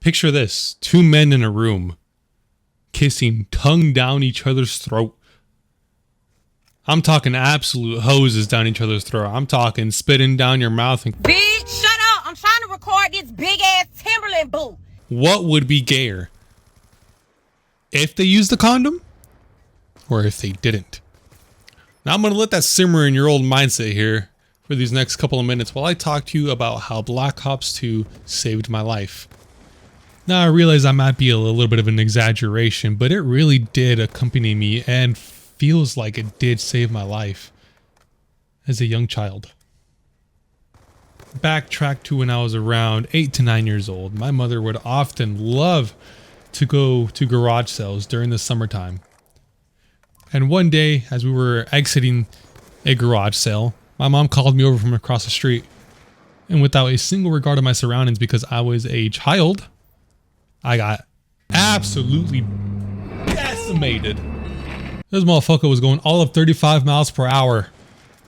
Picture this, two men in a room, kissing, tongue down each other's throat. I'm talking absolute hoses down each other's throat. I'm talking spitting down your mouth. And bitch, shut up. I'm trying to record this big ass Timberland boot. What would be gayer? If they used the condom? Or if they didn't? Now I'm going to let that simmer in your old mindset here for these next couple of minutes while I talk to you about how Black Ops 2 saved my life. Now I realize that might be a little bit of an exaggeration, but it really did accompany me and feels like it did save my life as a young child. Backtrack to when I was around 8 to 9 years old. My mother would often love to go to garage sales during the summertime. And one day, as we were exiting a garage sale, my mom called me over from across the street. And without a single regard of my surroundings, because I was a child, I got absolutely decimated. This motherfucker was going all of 35 miles per hour,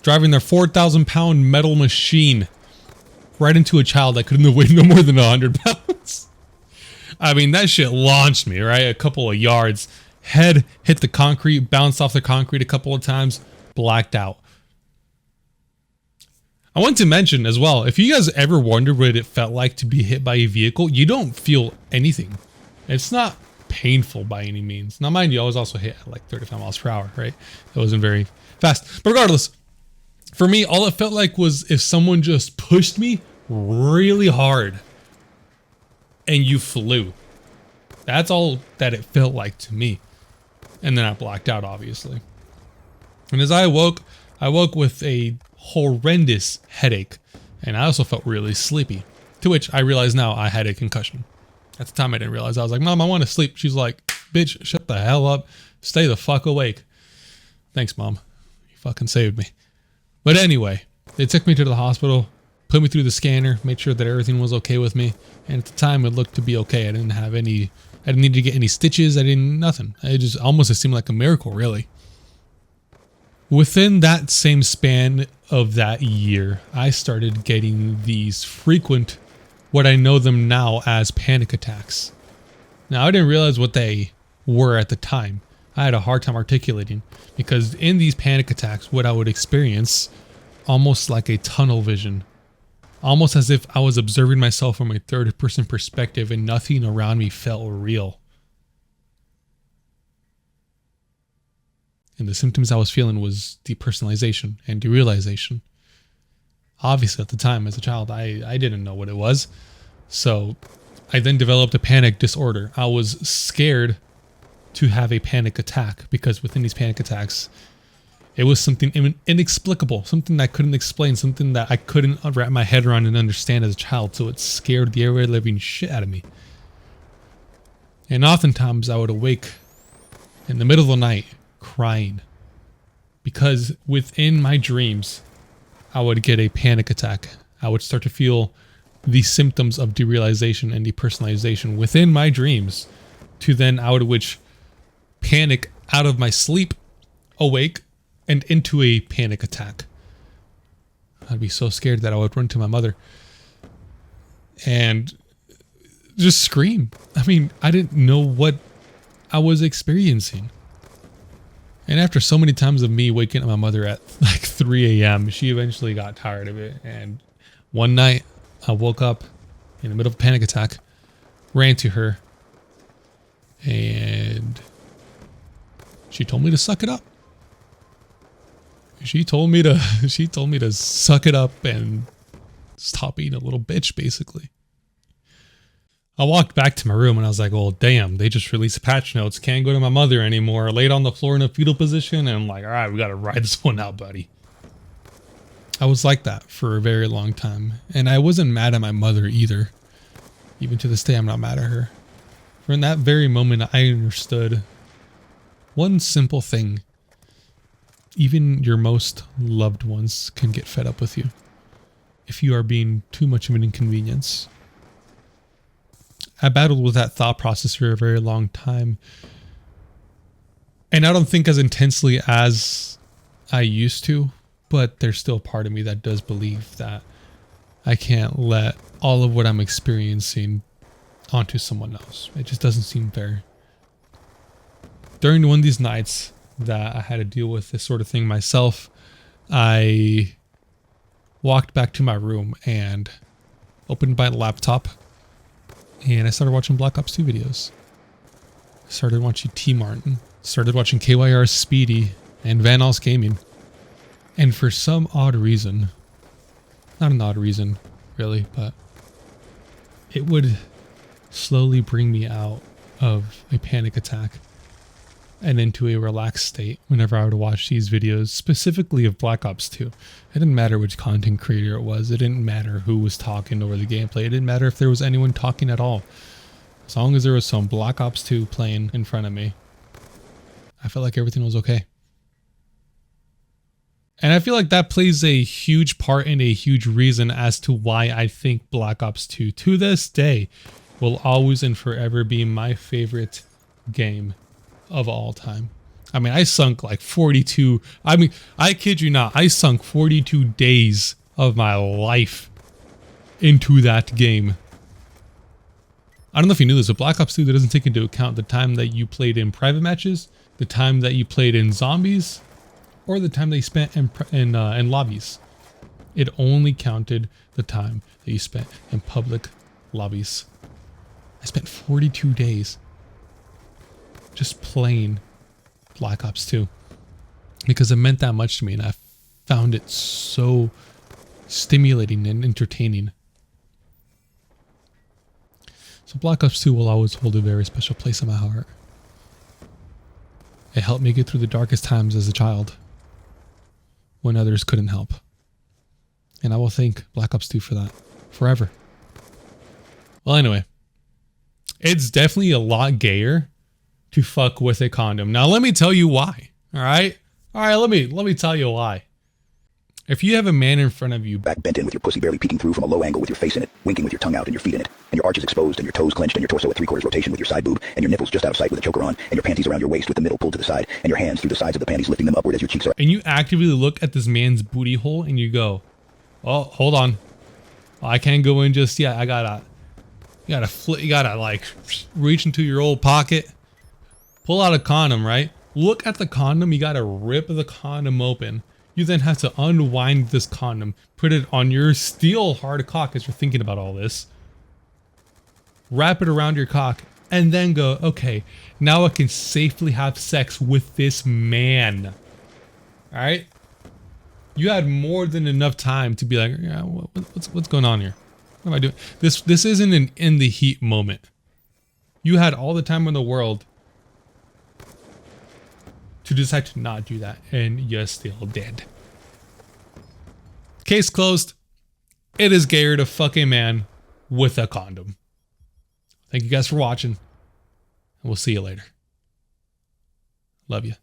driving their 4,000-pound metal machine right into a child that couldn't have weighed no more than 100 pounds. I mean, that shit launched me, right? A couple of yards. Head hit the concrete, bounced off the concrete a couple of times, blacked out. I want to mention as well, if you guys ever wondered what it felt like to be hit by a vehicle, you don't feel anything. It's not painful by any means. Now, mind you, I was also hit at like 35 miles per hour, right? It wasn't very fast. But regardless, for me, all it felt like was if someone just pushed me really hard and you flew. That's all that it felt like to me. And then I blacked out, obviously. And as I woke with a horrendous headache. And I also felt really sleepy. To which I realized now I had a concussion. At the time I didn't realize. I was like, Mom, I want to sleep. She's like, bitch, shut the hell up. Stay the fuck awake. Thanks, Mom. You fucking saved me. But anyway, they took me to the hospital, put me through the scanner, made sure that everything was okay with me. And at the time it looked to be okay. I didn't need to get any stitches. Nothing. It just almost seemed like a miracle, really. Within that same span of that year, I started getting these frequent, what I know them now as panic attacks. Now, I didn't realize what they were at the time. I had a hard time articulating because in these panic attacks, what I would experience almost like a tunnel vision, almost as if I was observing myself from a third-person perspective and nothing around me felt real. And the symptoms I was feeling was depersonalization and derealization. Obviously, at the time, as a child, I didn't know what it was. So I then developed a panic disorder. I was scared to have a panic attack because within these panic attacks, it was something inexplicable, something I couldn't explain, something that I couldn't wrap my head around and understand as a child. So it scared the ever living shit out of me. And oftentimes I would awake in the middle of the night crying because within my dreams, I would get a panic attack. I would start to feel the symptoms of derealization and depersonalization within my dreams to then I would panic out of my sleep, awake, and into a panic attack. I'd be so scared that I would run to my mother and just scream. I mean, I didn't know what I was experiencing. And after so many times of me waking up my mother at like 3 a.m., she eventually got tired of it. And one night I woke up in the middle of a panic attack, ran to her, and she told me to suck it up. She told me to suck it up and stop being a little bitch, basically. I walked back to my room and I was like, well, damn, they just released patch notes. Can't go to my mother anymore. I laid on the floor in a fetal position and I'm like, all right, we got to ride this one out, buddy. I was like that for a very long time. And I wasn't mad at my mother either. Even to this day, I'm not mad at her. For in that very moment, I understood one simple thing. Even your most loved ones can get fed up with you if you are being too much of an inconvenience. I battled with that thought process for a very long time. And I don't think as intensely as I used to, but there's still a part of me that does believe that I can't let all of what I'm experiencing onto someone else. It just doesn't seem fair. During one of these nights that I had to deal with this sort of thing myself, I walked back to my room and opened my laptop, and I started watching Black Ops 2 videos. I started watching T Martin, started watching KYR Speedy and Vanoss Gaming. And for some odd reason, not an odd reason really, but it would slowly bring me out of a panic attack and into a relaxed state whenever I would watch these videos, specifically of Black Ops 2. It didn't matter which content creator it was. It didn't matter who was talking over the gameplay. It didn't matter if there was anyone talking at all. As long as there was some Black Ops 2 playing in front of me, I felt like everything was okay. And I feel like that plays a huge part and a huge reason as to why I think Black Ops 2 to this day will always and forever be my favorite game of all time. I mean, I sunk like 42. I mean, I kid you not. I sunk 42 days of my life into that game. I don't know if you knew this, but Black Ops 2 that doesn't take into account the time that you played in private matches, the time that you played in zombies, or the time that you spent in lobbies. It only counted the time that you spent in public lobbies. I spent 42 days just playing Black Ops 2 because it meant that much to me, and I found it so stimulating and entertaining. So Black Ops 2 will always hold a very special place in my heart. It helped me get through the darkest times as a child when others couldn't help. And I will thank Black Ops 2 for that forever. Well, anyway, it's definitely a lot gayer to fuck with a condom. Now let me tell you why. All right, let me tell you why. If you have a man in front of you, back bent in with your pussy barely peeking through from a low angle with your face in it, winking with your tongue out and your feet in it, and your arches exposed and your toes clenched and your torso at 3/4 rotation with your side boob, and your nipples just out of sight with a choker on, and your panties around your waist with the middle pulled to the side, and your hands through the sides of the panties lifting them upward as your cheeks are, and you actively look at this man's booty hole and you go, oh, hold on, I can't go in just yet. You gotta like reach into your old pocket, pull out a condom, right? Look at the condom. You gotta rip the condom open. You then have to unwind this condom, put it on your steel hard cock as you're thinking about all this, wrap it around your cock, and then go, okay, now I can safely have sex with this man. All right? You had more than enough time to be like, yeah, what's going on here? What am I doing? This isn't an in the heat moment. You had all the time in the world to decide to not do that, and you still did. Case closed. It is gayer to fuck a man with a condom. Thank you guys for watching, and we'll see you later. Love you.